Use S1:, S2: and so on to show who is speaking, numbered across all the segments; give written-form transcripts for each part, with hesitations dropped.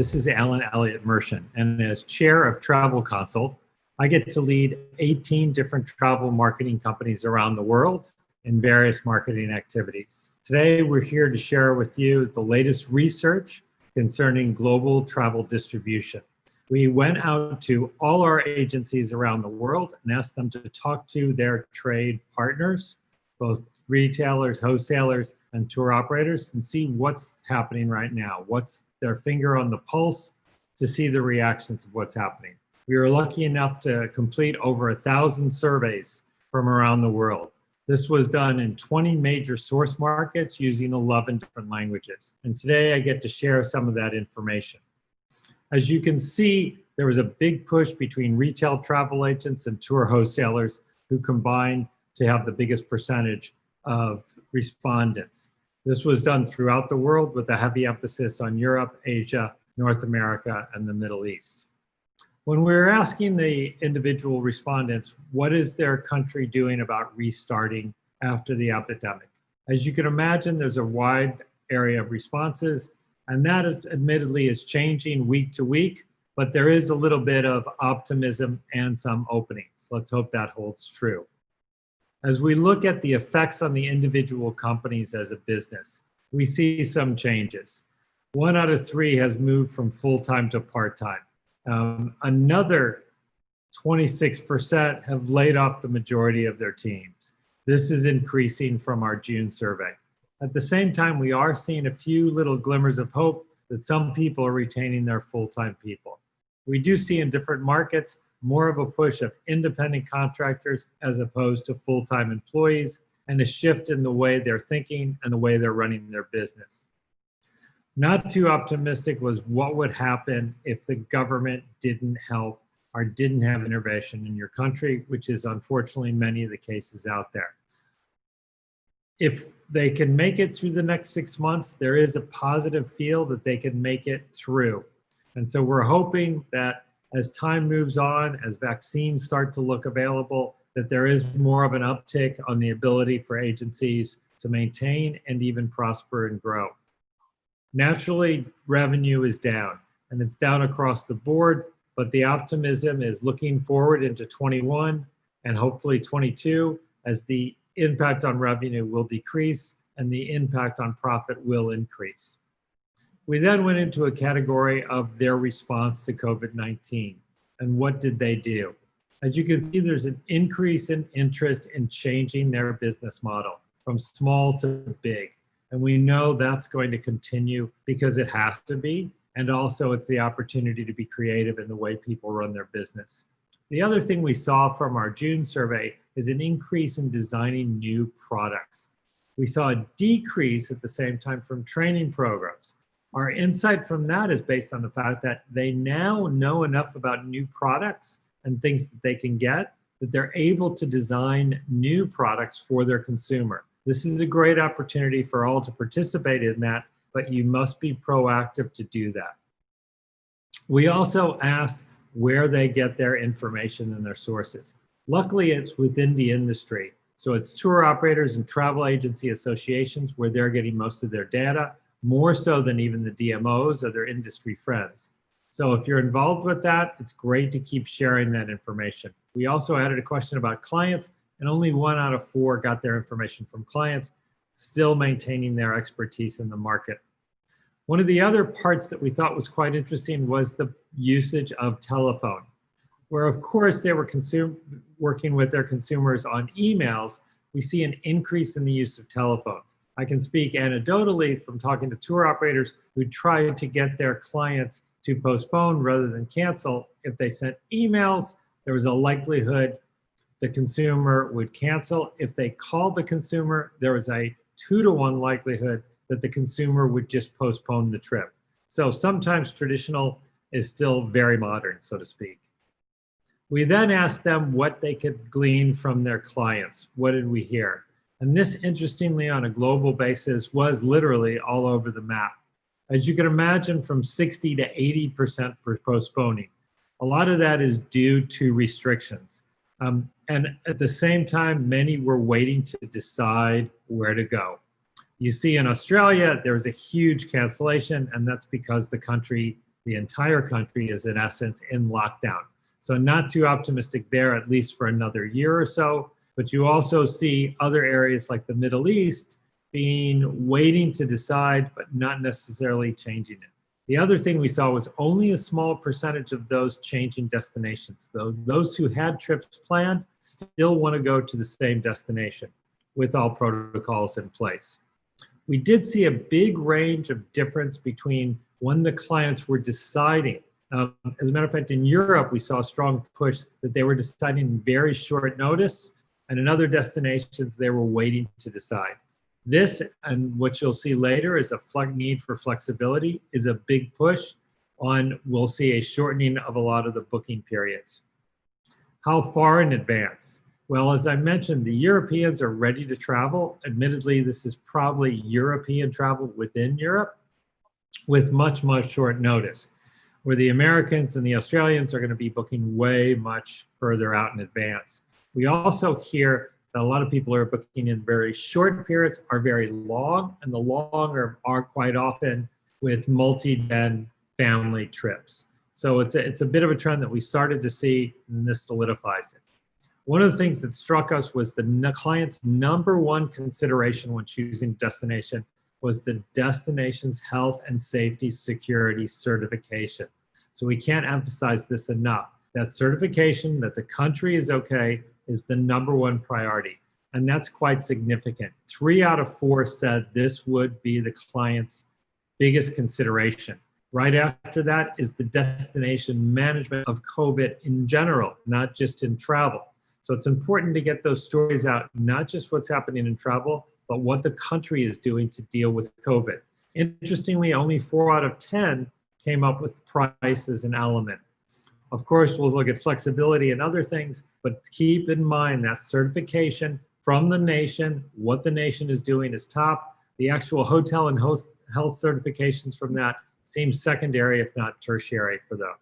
S1: this is Alan Elliott Mershon, and as chair of Travel Consult, I get to lead 18 different travel marketing companies around the world in various marketing activities. Today, we're here to share with you the latest research concerning global travel distribution. We went out to all our agencies around the world and asked them to talk to their trade partners, both retailers, wholesalers, and tour operators, and see what's happening right now, what's their finger on the pulse to see the reactions of what's happening. We were lucky enough to complete over 1,000 surveys from around the world. This was done in 20 major source markets using 11 different languages. And today I get to share some of that information. As you can see, there was a big push between retail travel agents and tour wholesalers who combined to have the biggest percentage of respondents. This was done throughout the world with a heavy emphasis on Europe, Asia, North America, and the Middle East. When we were asking the individual respondents, what is their country doing about restarting after the epidemic? As you can imagine, there's a wide area of responses, and that admittedly is changing week to week, but there is a little bit of optimism and some openings. Let's hope that holds true. As we look at the effects on the individual companies as a business, we see some changes. 1 out of 3 has moved from full-time to part-time. Another 26% have laid off the majority of their teams. This is increasing from our June survey. At the same time, we are seeing a few little glimmers of hope that some people are retaining their full-time people. We do see in different markets more of a push of independent contractors as opposed to full-time employees, and a shift in the way they're thinking and the way they're running their business. Not too optimistic was what would happen if the government didn't help or didn't have intervention in your country, which is unfortunately many of the cases out there. If they can make it through the next 6 months, there is a positive feel that they can make it through. And so we're hoping that as time moves on, as vaccines start to look available, that there is more of an uptick on the ability for agencies to maintain and even prosper and grow. Naturally, revenue is down, and it's down across the board, but the optimism is looking forward into 21 and hopefully 22 as the impact on revenue will decrease and the impact on profit will increase. We then went into a category of their response to COVID-19 and what did they do. As you can see, there's an increase in interest in changing their business model from small to big. And we know that's going to continue because it has to be. And also it's the opportunity to be creative in the way people run their business. The other thing we saw from our June survey is an increase in designing new products. We saw a decrease at the same time from training programs. Our insight from that is based on the fact that they now know enough about new products and things that they can get that they're able to design new products for their consumer. This is a great opportunity for all to participate in that, but you must be proactive to do that. We also asked where they get their information and their sources. Luckily, it's within the industry. So it's tour operators and travel agency associations where they're getting most of their data, more so than even the DMOs or their industry friends. So if you're involved with that, it's great to keep sharing that information. We also added a question about clients, and only 1 out of 4 got their information from clients, still maintaining their expertise in the market. One of the other parts that we thought was quite interesting was the usage of telephone, where of course they were working with their consumers on emails. We see an increase in the use of telephones. I can speak anecdotally from talking to tour operators who tried to get their clients to postpone rather than cancel. If they sent emails, there was a likelihood the consumer would cancel. If they called the consumer, there was a 2-to-1 likelihood that the consumer would just postpone the trip. So sometimes traditional is still very modern, so to speak. We then asked them what they could glean from their clients. What did we hear? And this, interestingly, on a global basis, was literally all over the map. As you can imagine, from 60 to 80% for postponing. A lot of that is due to restrictions. And at the same time, many were waiting to decide where to go. You see in Australia, there was a huge cancellation, and that's because the country the entire country is in essence in lockdown. So not too optimistic there, at least for another year or so. But you also see other areas like the Middle East waiting to decide, but not necessarily changing it. The other thing we saw was only a small percentage of those changing destinations. Those who had trips planned still want to go to the same destination with all protocols in place. We did see a big range of difference between when the clients were deciding. As a matter of fact, in Europe, we saw a strong push that they were deciding in very short notice, and in other destinations, they were waiting to decide. This, and what you'll see later, is a need for flexibility, is a big push on, we'll see a shortening of a lot of the booking periods. How far in advance? Well, as I mentioned, the Europeans are ready to travel. Admittedly, this is probably European travel within Europe with much, much short notice, where the Americans and the Australians are going to be booking way much further out in advance. We also hear that a lot of people are booking in very short periods, are very long, and the longer are quite often with multi-den family trips. So it's a bit of a trend that we started to see, and this solidifies it. One of the things that struck us was the client's number one consideration when choosing a destination was the destination's health and safety security certification. So we can't emphasize this enough. That certification that the country is okay is the number one priority. And that's quite significant. 3 out of 4 said this would be the client's biggest consideration. Right after that is the destination management of COVID in general, not just in travel. So it's important to get those stories out, not just what's happening in travel, but what the country is doing to deal with COVID. Interestingly, only 4 out of 10 came up with price as an element. Of course, we'll look at flexibility and other things, but keep in mind that certification from the nation, what the nation is doing is top. The actual hotel and health certifications from that seem secondary, if not tertiary for them.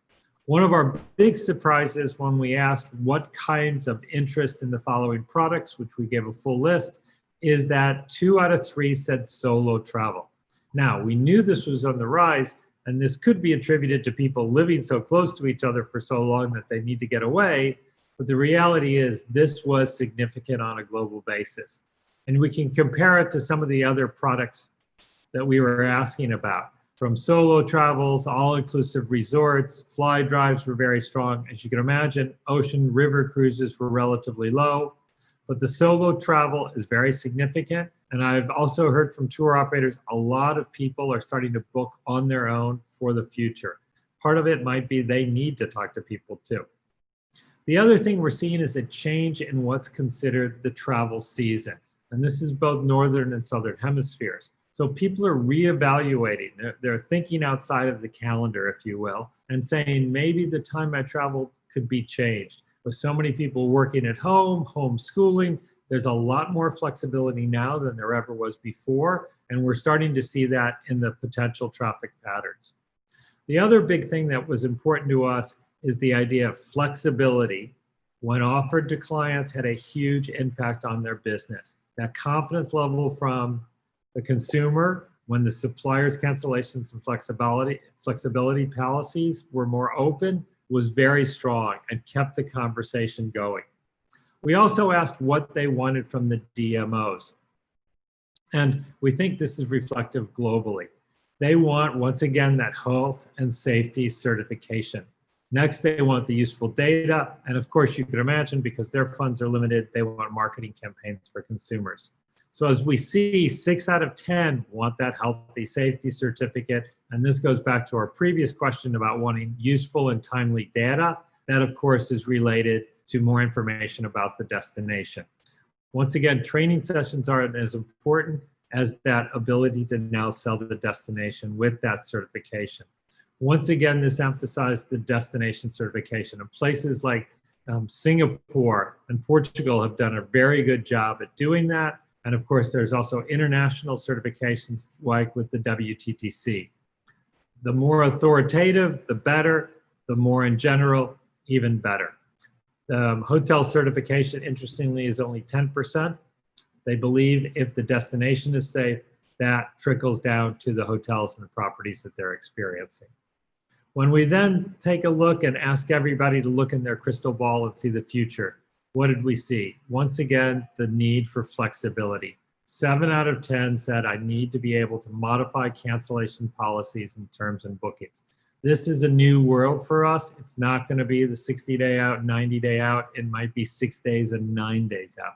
S1: One of our big surprises when we asked what kinds of interest in the following products, which we gave a full list, is that 2 out of 3 said solo travel. Now, we knew this was on the rise, and this could be attributed to people living so close to each other for so long that they need to get away. But the reality is this was significant on a global basis. And we can compare it to some of the other products that we were asking about. From solo travels, all-inclusive resorts, fly drives were very strong. As you can imagine, ocean river cruises were relatively low. But the solo travel is very significant. And I've also heard from tour operators, a lot of people are starting to book on their own for the future. Part of it might be they need to talk to people too. The other thing we're seeing is a change in what's considered the travel season. And this is both northern and southern hemispheres. So people are reevaluating. They're thinking outside of the calendar, if you will, and saying maybe the time I travel could be changed. With so many people working at home, homeschooling, there's a lot more flexibility now than there ever was before, and we're starting to see that in the potential traffic patterns. The other big thing that was important to us is the idea of flexibility when offered to clients had a huge impact on their business. That confidence level from the consumer when the supplier's cancellations and flexibility policies were more open was very strong and kept the conversation going. We also asked what they wanted from the DMOs. And we think this is reflective globally. They want, once again, that health and safety certification. Next, they want the useful data. And of course, you can imagine, because their funds are limited, they want marketing campaigns for consumers. So as we see, 6 out of 10 want that healthy safety certificate. And this goes back to our previous question about wanting useful and timely data. That, of course, is related to more information about the destination. Once again, training sessions aren't as important as that ability to now sell to the destination with that certification. Once again, this emphasized the destination certification. And places like Singapore and Portugal have done a very good job at doing that. And of course, there's also international certifications like with the WTTC. The more authoritative, the better. The more in general, even better. Hotel certification, interestingly, is only 10%. They believe if the destination is safe, that trickles down to the hotels and the properties that they're experiencing. When we then take a look and ask everybody to look in their crystal ball and see the future, what did we see? Once again, the need for flexibility. 7 out of 10 said, I need to be able to modify cancellation policies and terms and bookings. This is a new world for us. It's not going to be the 60-day out, 90-day out. It might be 6 days and 9 days out.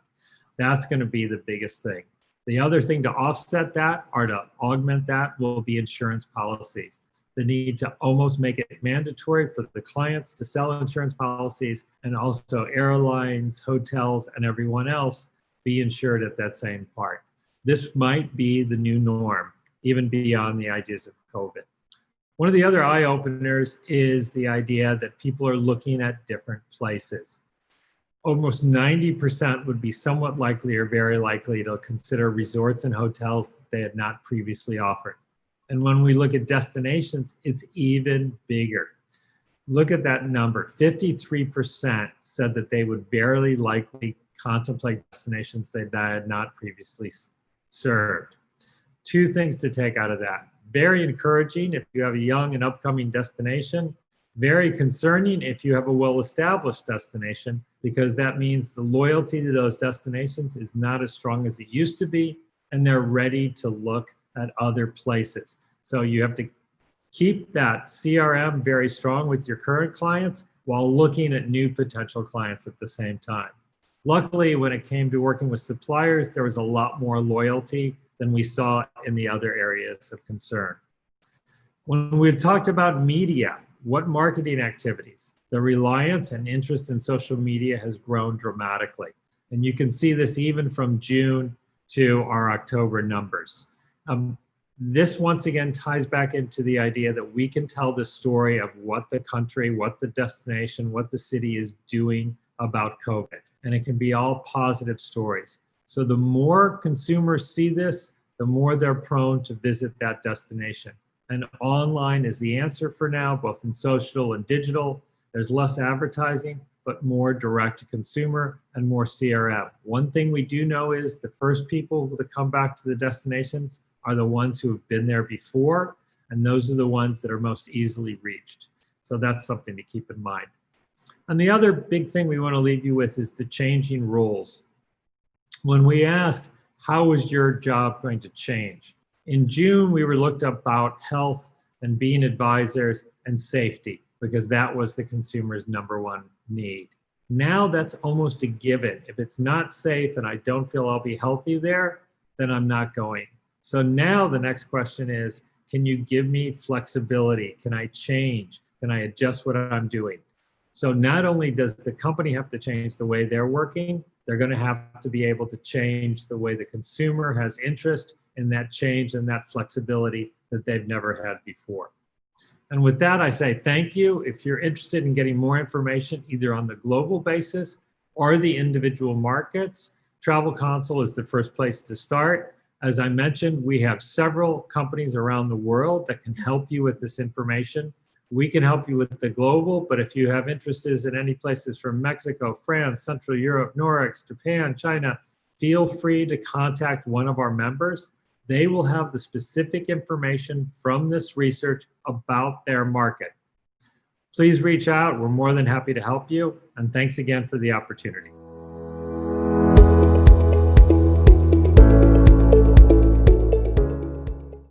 S1: That's going to be the biggest thing. The other thing to offset that or to augment that will be insurance policies. The need to almost make it mandatory for the clients to sell insurance policies, and also airlines, hotels, and everyone else be insured at that same part. This might be the new norm, even beyond the ideas of COVID. One of the other eye-openers is the idea that people are looking at different places. Almost 90% would be somewhat likely or very likely to consider resorts and hotels that they had not previously offered. And when we look at destinations, it's even bigger. Look at that number. 53% said that they would very likely contemplate destinations they had not previously served. Two things to take out of that. Very encouraging if you have a young and upcoming destination. Very concerning if you have a well-established destination, because that means the loyalty to those destinations is not as strong as it used to be, and they're ready to look at other places. So you have to keep that CRM very strong with your current clients while looking at new potential clients at the same time. Luckily, when it came to working with suppliers, there was a lot more loyalty than we saw in the other areas of concern. When we've talked about media, what marketing activities? The reliance and interest in social media has grown dramatically. And you can see this even from June to our October numbers. This once again ties back into the idea that we can tell the story of what the country, what the destination, what the city is doing about COVID. And it can be all positive stories. So the more consumers see this, the more they're prone to visit that destination. And online is the answer for now, both in social and digital. There's less advertising, but more direct to consumer and more CRM. One thing we do know is the first people to come back to the destinations are the ones who have been there before, and those are the ones that are most easily reached. So that's something to keep in mind. And the other big thing we want to leave you with is the changing roles. When we asked, how is your job going to change? In June, we were looked about health and being advisors and safety, because that was the consumer's number one need. Now that's almost a given. If it's not safe and I don't feel I'll be healthy there, then I'm not going. So now the next question is, can you give me flexibility? Can I change? Can I adjust what I'm doing? So not only does the company have to change the way they're working, they're going to have to be able to change the way the consumer has interest in that change and that flexibility that they've never had before. And with that, I say thank you. If you're interested in getting more information, either on the global basis or the individual markets, Travel Console is the first place to start. As I mentioned, we have several companies around the world that can help you with this information. We can help you with the global, but if you have interests in any places from Mexico, France, Central Europe, Nordics, Japan, China, feel free to contact one of our members. They will have the specific information from this research about their market. Please reach out. We're more than happy to help you. And thanks again for the opportunity.